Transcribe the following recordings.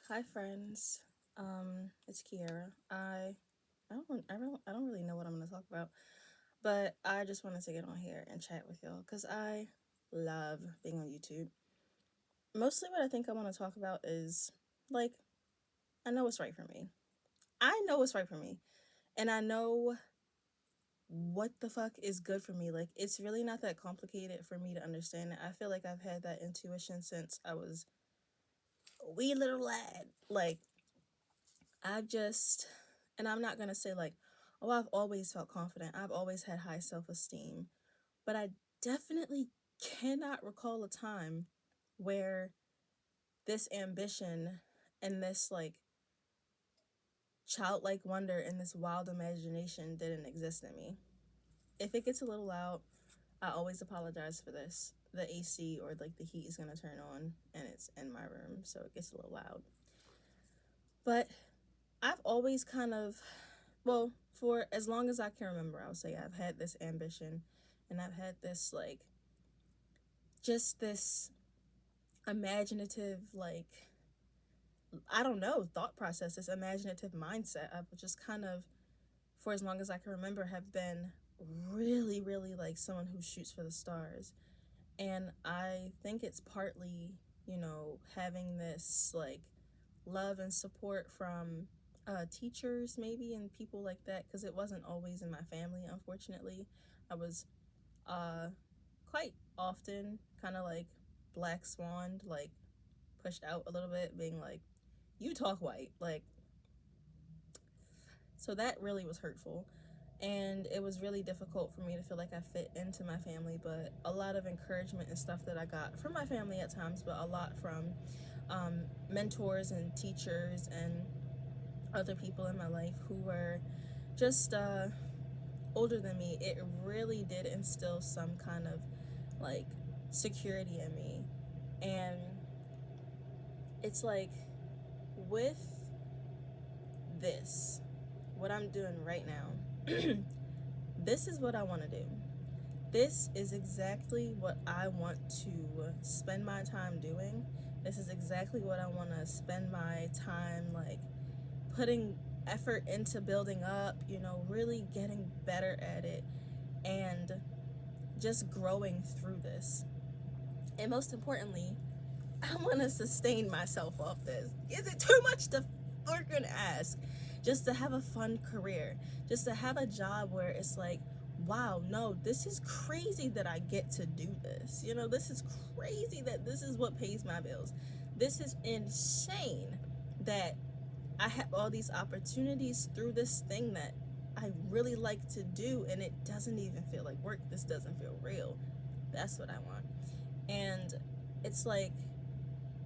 Hi friends. It's Kiara. I don't really know what I'm gonna talk about, but I just wanted to get on here and chat with y'all because I love being on YouTube. Mostly what I think I want to talk about is like I know what's right for me. I know what's right for me. And I know what the fuck is good for me. Like it's really not that complicated for me to understand it. I feel like I've had that intuition since I was a wee little lad. Like I've just, and I'm not going to say like, oh, I've always felt confident. I've always had high self esteem. But I definitely cannot recall a time where this ambition and this like childlike wonder and this wild imagination didn't exist in me. If it gets a little loud, I always apologize for this. The AC or like the heat is going to turn on and it's in my room, so it gets a little loud. But I've always kind of, well, for as long as I can remember, I'll say I've had this ambition and I've had this, like, just this imaginative, like, I don't know, thought process, this imaginative mindset. I've just kind of, for as long as I can remember, have been really, really like someone who shoots for the stars. And I think it's partly, having this, like, love and support from teachers maybe and people like that because it wasn't always in my family, unfortunately. I was uh, quite often kind of like black swan, like pushed out a little bit, being like, you talk white, like, so that really was hurtful. And it was really difficult for me to feel like I fit into my family, but a lot of encouragement and stuff that I got from my family at times, but a lot from mentors and teachers and other people in my life who were just older than me. It really did instill some kind of like security in me. And it's like with this, what I'm doing right now, this is what I want to do. This is exactly what I want to spend my time doing. This is exactly what I want to spend my time like putting effort into building up, really getting better at it and just growing through this. And most importantly, I want to sustain myself off this. Is it too much to freaking ask? Just to have a fun career, just to have a job where it's like, wow, no, this is crazy that I get to do this. This is crazy that this is what pays my bills. This is insane that I have all these opportunities through this thing that I really like to do, and it doesn't even feel like work. This doesn't feel real. That's what I want. And it's like,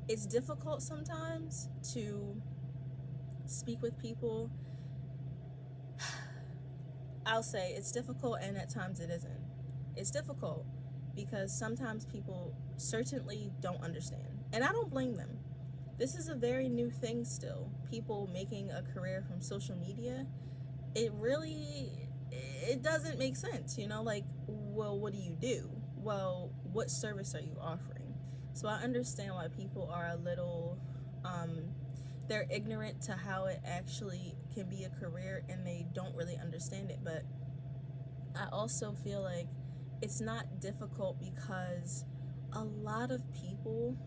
it's difficult sometimes to speak with people. I'll say it's difficult, and at times it isn't. It's difficult because sometimes people certainly don't understand, and I don't blame them. This is a very new thing still. People making a career from social media, it doesn't make sense, like, well, what do you do? Well, what service are you offering? So I understand why people are a little they're ignorant to how it actually can be a career and they don't really understand it. But I also feel like it's not difficult because a lot of people,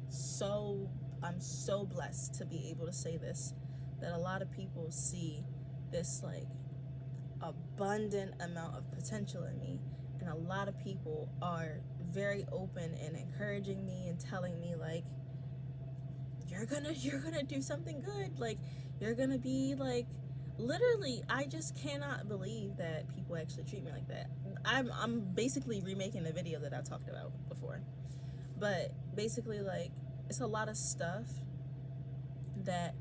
so I'm so blessed to be able to say this, that a lot of people see this like abundant amount of potential in me, and a lot of people are very open and encouraging me and telling me like, you're gonna do something good, like you're gonna be like, literally, I just cannot believe that people actually treat me like that. I'm basically remaking the video that I talked about before, but basically, like, it's a lot of stuff that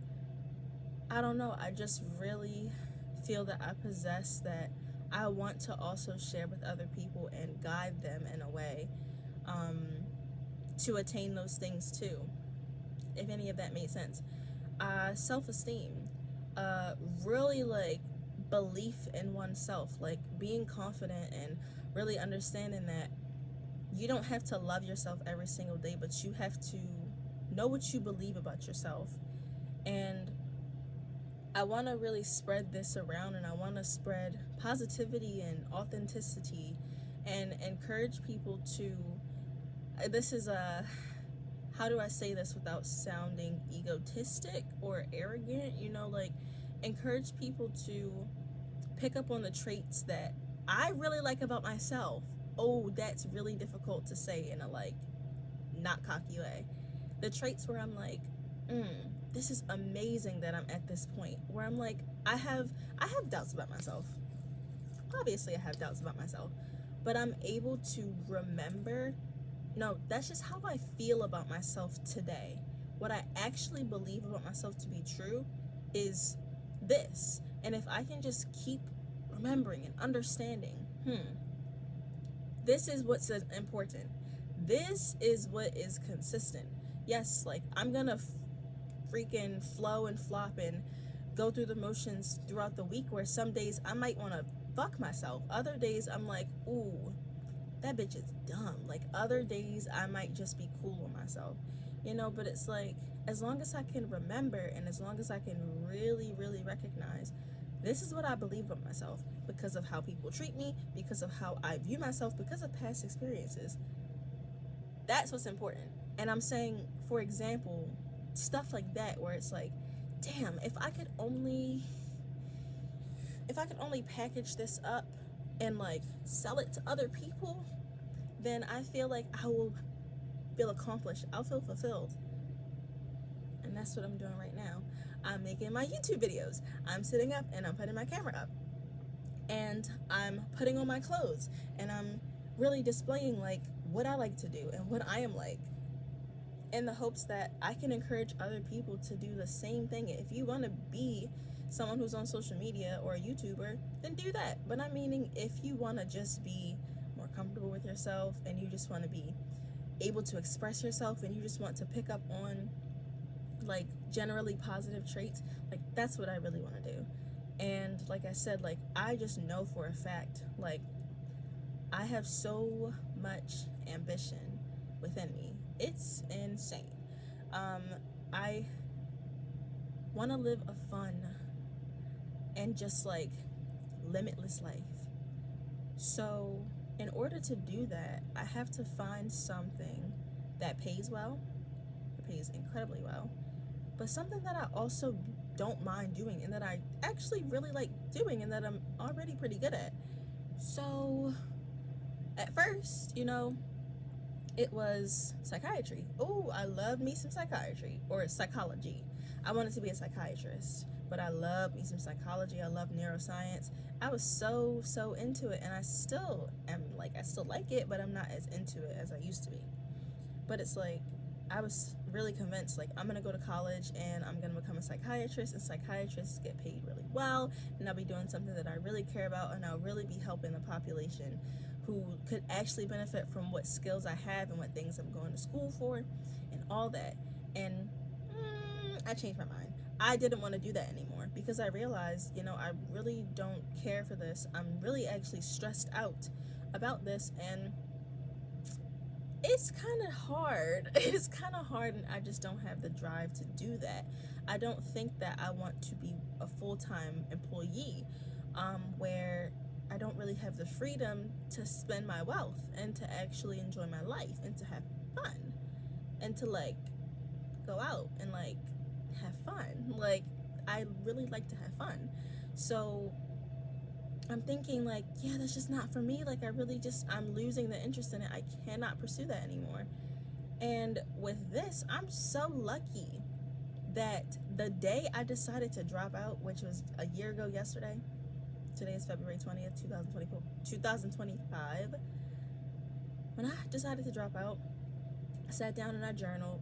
I don't know, I just really feel that I possess that I want to also share with other people and guide them in a way um, to attain those things too, if any of that made sense. Self-esteem, really like belief in oneself, like being confident and really understanding that you don't have to love yourself every single day, but you have to know what you believe about yourself And I want to really spread this around, and I want to spread positivity and authenticity and encourage people to, this is a, how do I say this without sounding egotistic or arrogant, you know, like encourage people to pick up on the traits that I really like about myself. Oh, that's really difficult to say in a like not cocky way. The traits where I'm like, this is amazing that I'm at this point where I'm like, I have doubts about myself. Obviously I have doubts about myself, but I'm able to remember, no, that's just how I feel about myself today. What I actually believe about myself to be true is this. And if I can just keep remembering and understanding, this is what's important. This is what is consistent. Yes, like I'm gonna freaking flow and flop and go through the motions throughout the week, where some days I might want to fuck myself. Other days I'm like, ooh, that bitch is dumb. Like other days I might just be cool with myself, you know. But it's like, as long as I can remember and as long as I can really, really recognize this is what I believe about myself because of how people treat me, because of how I view myself, because of past experiences, that's what's important. And I'm saying, for example, stuff like that where it's like, damn, if I could only package this up and like sell it to other people, then I feel like I will feel accomplished. I'll feel fulfilled. And that's what I'm doing right now. I'm making my YouTube videos. I'm sitting up and I'm putting my camera up. And I'm putting on my clothes. And I'm really displaying like what I like to do and what I am like, in the hopes that I can encourage other people to do the same thing. If you want to be someone who's on social media or a YouTuber, then do that. But I'm meaning, if you want to just be more comfortable with yourself and you just want to be able to express yourself and you just want to pick up on like generally positive traits, like that's what I really want to do. And like I said, like I just know for a fact, like I have so much ambition within me. It's insane. I want to live a fun and just like limitless life. So in order to do that, I have to find something that pays well, it pays incredibly well, but something that I also don't mind doing and that I actually really like doing and that I'm already pretty good at. So at first, you know, it was psychiatry. Oh, I love me some psychiatry or psychology. I wanted to be a psychiatrist, but I love me some psychology. I love neuroscience. I was so into it, and I still am, like, I still like it, but I'm not as into it as I used to be. But it's like, I was really convinced, like, I'm gonna go to college and I'm gonna become a psychiatrist, and psychiatrists get paid really well, and I'll be doing something that I really care about, and I'll really be helping the population who could actually benefit from what skills I have and what things I'm going to school for and all that. And I changed my mind. I didn't want to do that anymore because I realized, you know, I really don't care for this. I'm really actually stressed out about this, and it's kind of hard. It's kind of hard, and I just don't have the drive to do that. I don't think that I want to be a full-time employee where I don't really have the freedom to spend my wealth and to actually enjoy my life and to have fun and to like go out and like have fun. Like I really like to have fun. So I'm thinking like, yeah, that's just not for me. Like I'm losing the interest in it. I cannot pursue that anymore. And with this, I'm so lucky that the day I decided to drop out, which was a year ago yesterday, today is February 20th, 2025. When I decided to drop out, I sat down and I journaled,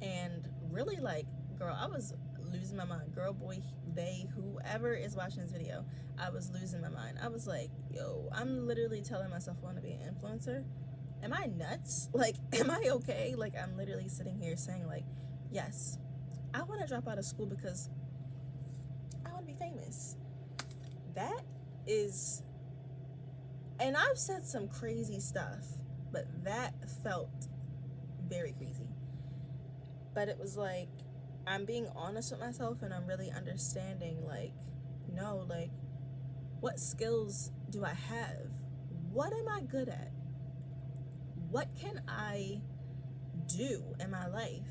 and really like, girl, I was losing my mind. Girl, boy, they, whoever is watching this video, I was losing my mind. I was like, yo, I'm literally telling myself I want to be an influencer. Am I nuts? Like, am I okay? Like, I'm literally sitting here saying like, yes, I want to drop out of school because I want to be famous. That is, and I've said some crazy stuff, but that felt very crazy. But it was like, I'm being honest with myself, and I'm really understanding, like, no, like, what skills do I have? What am I good at? What can I do in my life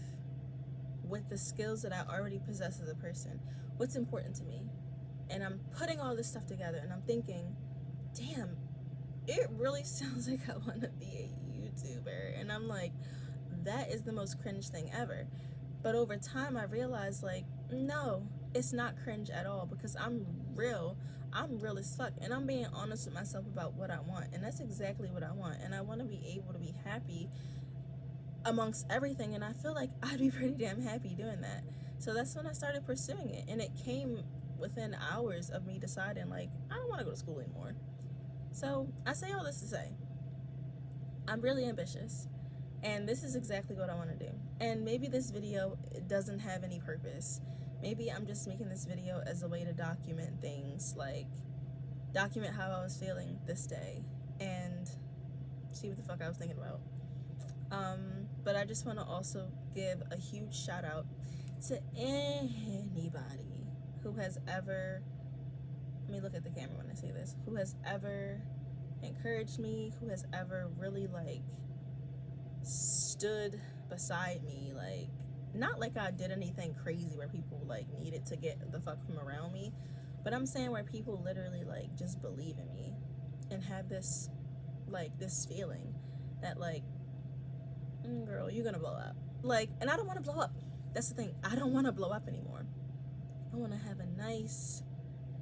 with the skills that I already possess as a person? What's important to me? And I'm putting all this stuff together, and I'm thinking, damn, it really sounds like I want to be a YouTuber. And I'm like, that is the most cringe thing ever. But over time, I realized, like, no, it's not cringe at all, because I'm real as fuck, and I'm being honest with myself about what I want, and that's exactly what I want. And I want to be able to be happy amongst everything, and I feel like I'd be pretty damn happy doing that. So that's when I started pursuing it, and it came within hours of me deciding, like, I don't want to go to school anymore. So I say all this to say, I'm really ambitious, and this is exactly what I want to do. And maybe this video doesn't have any purpose. Maybe I'm just making this video as a way to document things, like document how I was feeling this day and see what the fuck I was thinking about. But I just want to also give a huge shout out to anybody who has ever, let me look at the camera when I say this, who has ever encouraged me, who has ever really, like, stood beside me. Like, not like I did anything crazy where people, like, needed to get the fuck from around me, but I'm saying where people literally, like, just believe in me and have this, like, this feeling that, like, girl, you're gonna blow up. Like, and I don't want to blow up. That's the thing. I don't want to blow up anymore. I want to have a nice,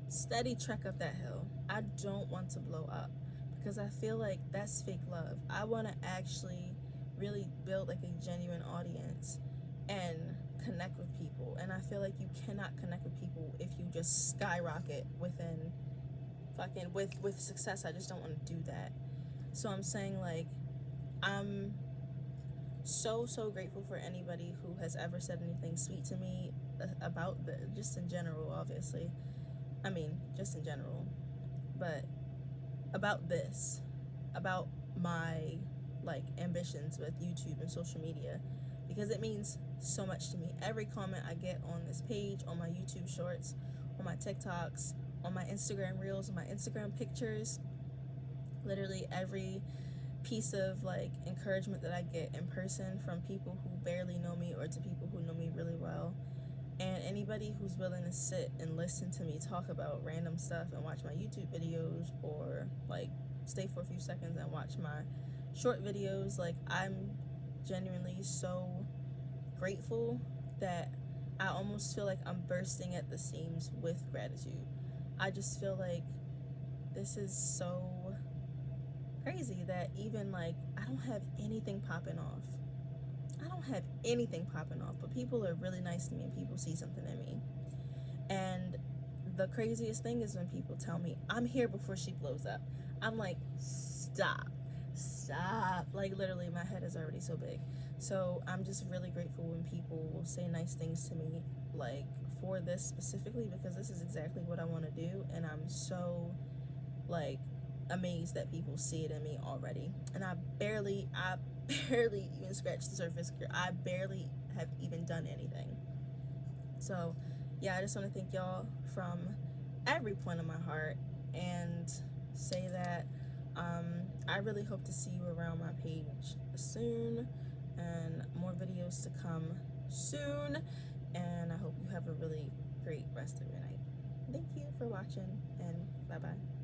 steady trek up that hill. I don't want to blow up, because I feel like that's fake love. I want to actually really build, like, a genuine audience and connect with people. And I feel like you cannot connect with people if you just skyrocket within fucking with success. I just don't want to do that. So I'm saying, like, I'm so grateful for anybody who has ever said anything sweet to me about just in general, obviously. I mean, just in general. But about this, about my, like, ambitions with YouTube and social media, because it means so much to me. Every comment I get on this page, on my YouTube shorts, on my TikToks, on my Instagram reels, on my Instagram pictures, literally every piece of, like, encouragement that I get in person from people who barely know me or to people who know me really well, and anybody who's willing to sit and listen to me talk about random stuff and watch my YouTube videos, or, like, stay for a few seconds and watch my short videos. Like, I'm genuinely so grateful that I almost feel like I'm bursting at the seams with gratitude. I just feel like this is so crazy that even, like, I don't have anything popping off. But people are really nice to me and people see something in me. And the craziest thing is when people tell me, I'm here before she blows up. I'm like, stop. Like, literally, my head is already so big. So I'm just really grateful when people will say nice things to me, like, for this specifically, because this is exactly what I want to do. And I'm so, like, amazed that people see it in me already. And I barely even scratched the surface. I barely have even done anything. So yeah, I just want to thank y'all from every point of my heart, and say that I really hope to see you around my page soon, and more videos to come soon. And I hope you have a really great rest of your night. Thank you for watching, and bye bye.